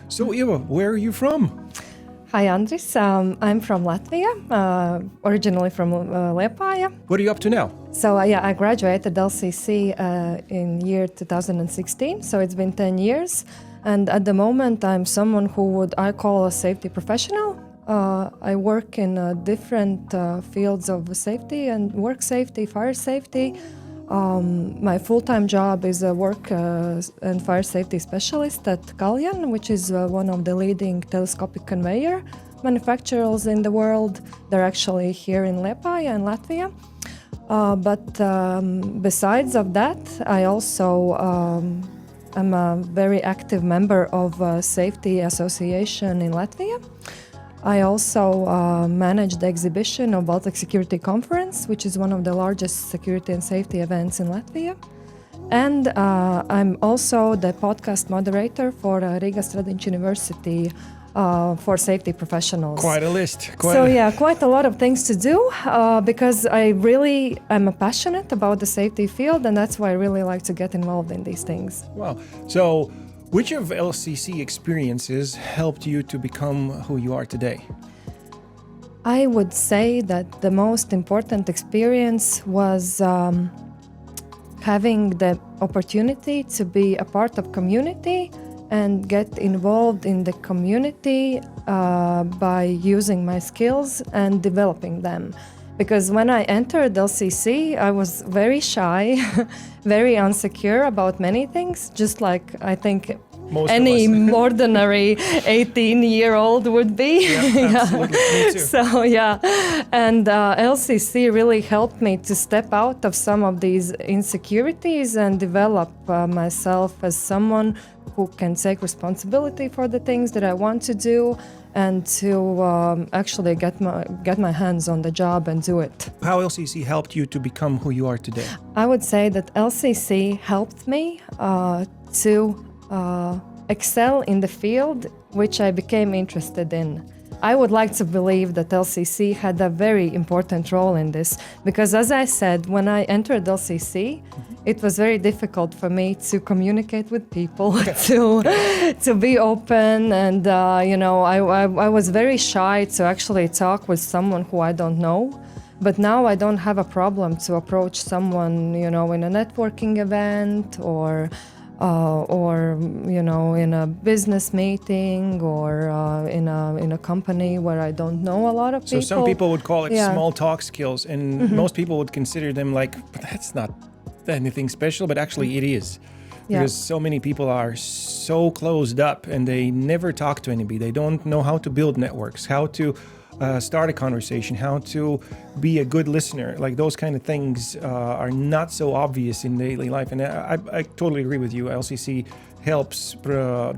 So Ieva, where are you from? Hi Andris, I'm from Latvia, originally from Liepāja. What are you up to now? So I graduated LCC in year 2016, so it's been 10 years. And at the moment I'm someone who I call a safety professional. I work in different fields of safety and work safety, fire safety. My full-time job is a work and fire safety specialist at CALJAN, which is one of the leading telescopic conveyor manufacturers in the world. They're actually here in Liepāja in Latvia. But besides of that, I also am a very active member of a safety association in Latvia. I also manage the exhibition of Baltic Security Conference, which is one of the largest security and safety events in Latvia. And I'm also the podcast moderator for Riga Stradins University for safety professionals. Quite a list. Quite a lot of things to do because I really am passionate about the safety field, and that's why I really like to get involved in these things. Wow. So which of LCC experiences helped you to become who you are today? I would say that the most important experience was having the opportunity to be a part of community and get involved in the community by using my skills and developing them. Because when I entered LCC, I was very shy, very insecure about many things, just like I think most any ordinary 18-year-old would be. Yeah, absolutely. Me too. So and LCC really helped me to step out of some of these insecurities and develop myself as someone who can take responsibility for the things that I want to do and to actually get my hands on the job and do it. How LCC helped you to become who you are today? I would say that LCC helped me to excel in the field which I became interested in. I would like to believe that LCC had a very important role in this because, as I said, when I entered LCC, it was very difficult for me to communicate with people, to be open, and I was very shy to actually talk with someone who I don't know. But now I don't have a problem to approach someone, in a networking event or in a business meeting or in a company where I don't know a lot of people. So some people would call it small talk skills, and most people would consider them like, but that's not anything special, but actually it is. Because so many people are so closed up and they never talk to anybody. They don't know how to build networks, how to start a conversation, how to be a good listener. Like those kind of things are not so obvious in daily life. And I totally agree with you. LCC helps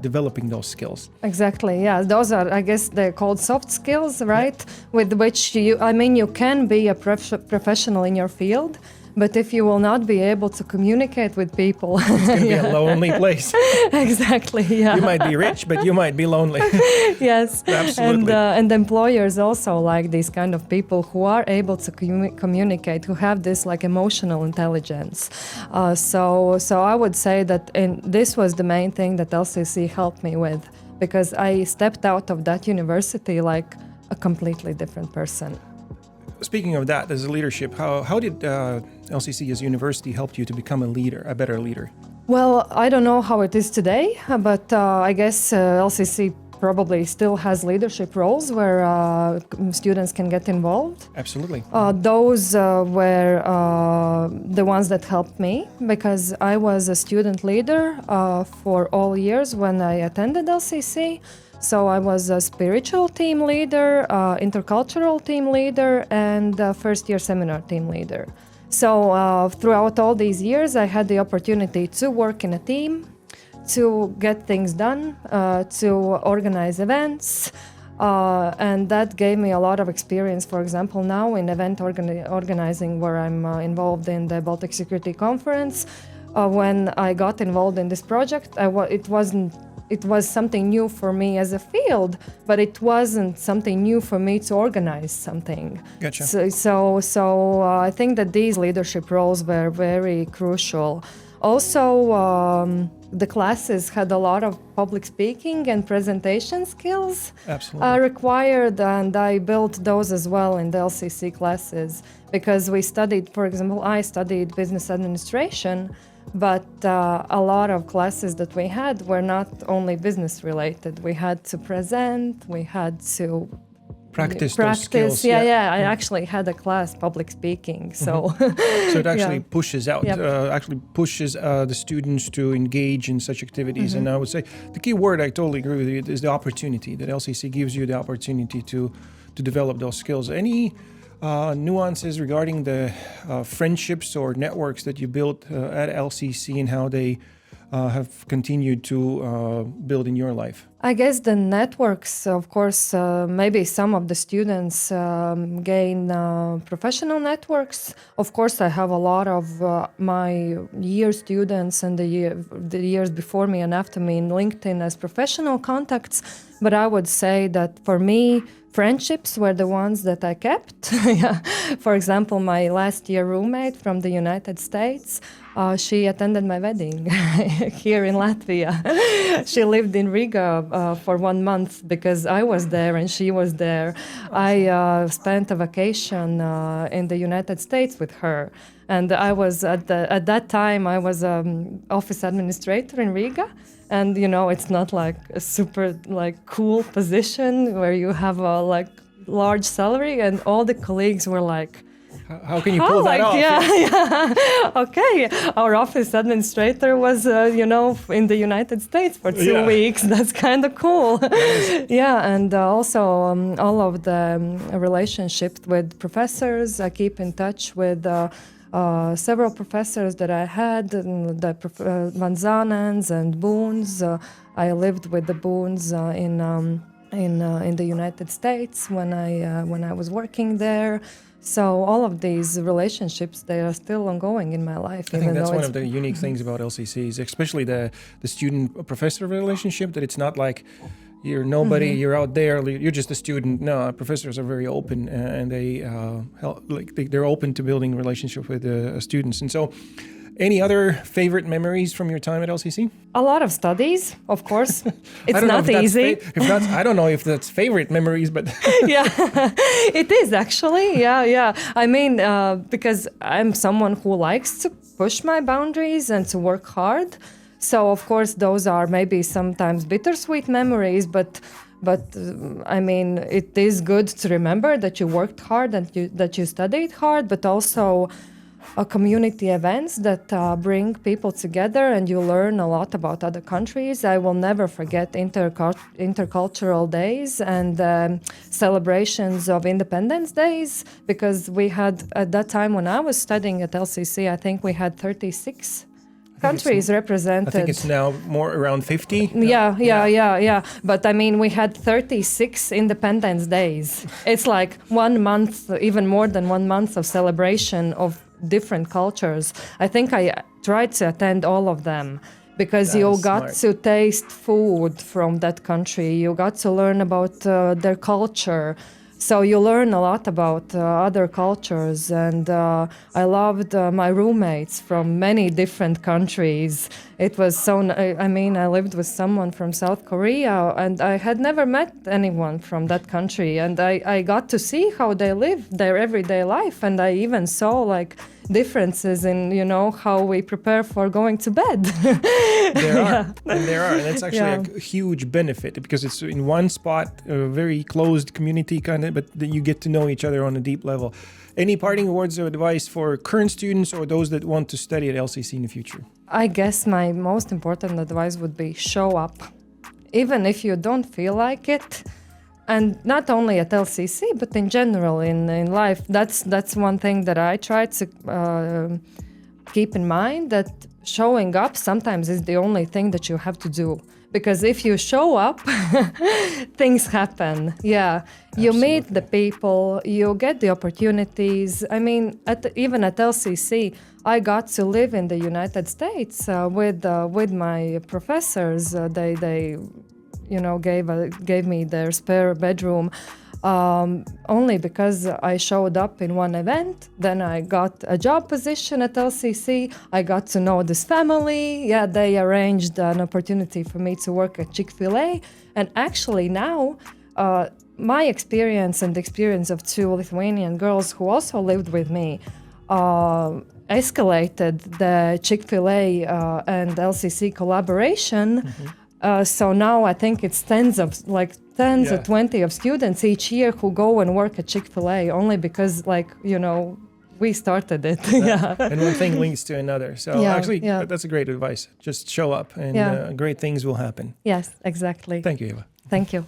developing those skills. Exactly, yeah. Those are, I guess, they're called soft skills, right? Yeah. With which you can be a professional in your field. But if you will not be able to communicate with people, it's going to be a lonely place. Exactly, yeah. You might be rich, but you might be lonely. Yes, absolutely. And employers also like these kind of people who are able to communicate, who have this like emotional intelligence. So I would say that this was the main thing that LCC helped me with, because I stepped out of that university like a completely different person. Speaking of that, as a leadership, how did LCC as a university help you to become a better leader? Well, I don't know how it is today, but I guess LCC probably still has leadership roles where students can get involved. Absolutely. Those were the ones that helped me, because I was a student leader for all years when I attended LCC. So I was a spiritual team leader, intercultural team leader, and first-year seminar team leader. So throughout all these years, I had the opportunity to work in a team, to get things done, to organize events, and that gave me a lot of experience. For example, now in event organizing, where I'm involved in the Baltic Security Conference, when I got involved in this project, it was something new for me as a field, but it wasn't something new for me to organize something. Gotcha. So I think that these leadership roles were very crucial Also, the classes had a lot of public speaking and presentation skills required, and I built those as well in the LCC classes because we studied, for example, I studied business administration, but a lot of classes that we had were not only business related. We had to present, we had to practice those skills. I actually had a class, public speaking. So, so it actually pushes out, pushes the students to engage in such activities. And I would say the key word, I totally agree with you, is the opportunity. That LCC gives you the opportunity to develop those skills. Any nuances regarding the friendships or networks that you built at LCC and how they have continued to build in your life? I guess the networks, of course, maybe some of the students gain professional networks. Of course, I have a lot of my year students and the years before me and after me in LinkedIn as professional contacts. But I would say that for me, friendships were the ones that I kept. For example, my last year roommate from the United States, she attended my wedding here in Latvia. She lived in Riga for 1 month because I was there and she was there. I spent a vacation in the United States with her. And I was at that time, I was office administrator in Riga. And, you know, it's not like a super cool position where you have a large salary, and all the colleagues were like, how can you pull that off? Yeah. Okay. Our office administrator was, in the United States for 2 weeks. That's kind of cool. And also all of the relationships with professors. I keep in touch with several professors that I had, the Vanzanens and Boons. I lived with the Boons in the United States when I was working there. So all of these relationships, they are still ongoing in my life. I think that's one of the unique things about LCCs, especially the student-professor relationship, that it's not like you're nobody, you're out there, you're just a student. No, professors are very open, and they're open to building relationships with students. And so, any other favorite memories from your time at LCC? A lot of studies, of course. It's not easy. I don't know if that's favorite memories, but yeah, it is actually. Yeah. I mean, because I'm someone who likes to push my boundaries and to work hard. So, of course, those are maybe sometimes bittersweet memories, but I mean, it is good to remember that you worked hard and that you studied hard, but also community events that bring people together and you learn a lot about other countries. I will never forget intercultural days and celebrations of Independence Days, because we had, at that time when I was studying at LCC, I think we had 36 countries represented. I think it's now more around 50. Yeah. But I mean, we had 36 Independence Days. It's like 1 month, even more than 1 month of celebration of different cultures. I think I tried to attend all of them because you got to taste food from that country. You got to learn about their culture. So you learn a lot about other cultures, and I loved my roommates from many different countries. It was I lived with someone from South Korea, and I had never met anyone from that country, and I got to see how they live their everyday life, and I even saw differences in, how we prepare for going to bed. There are, and it's actually a huge benefit because it's in one spot, a very closed community kind of, but then you get to know each other on a deep level. Any parting words of advice for current students or those that want to study at LCC in the future? I guess my most important advice would be show up, even if you don't feel like it. And not only at LCC, but in general in life. That's one thing that I try to keep in mind, that showing up sometimes is the only thing that you have to do. Because if you show up, things happen. Yeah, Absolutely. You meet the people, you get the opportunities. I mean, even at LCC, I got to live in the United States with my professors. They gave me their spare bedroom. only because I showed up in one event. Then I got a job position at LCC. I got to know this family. Yeah, they arranged an opportunity for me to work at Chick-fil-A. And actually now, my experience and the experience of two Lithuanian girls who also lived with me escalated the Chick-fil-A and LCC collaboration. So now I think it's tens or 20 of students each year who go and work at Chick-fil-A only because, we started it. Yeah. And one thing leads to another. So that's a great advice. Just show up and great things will happen. Yes, exactly. Thank you, Ieva. Thank you.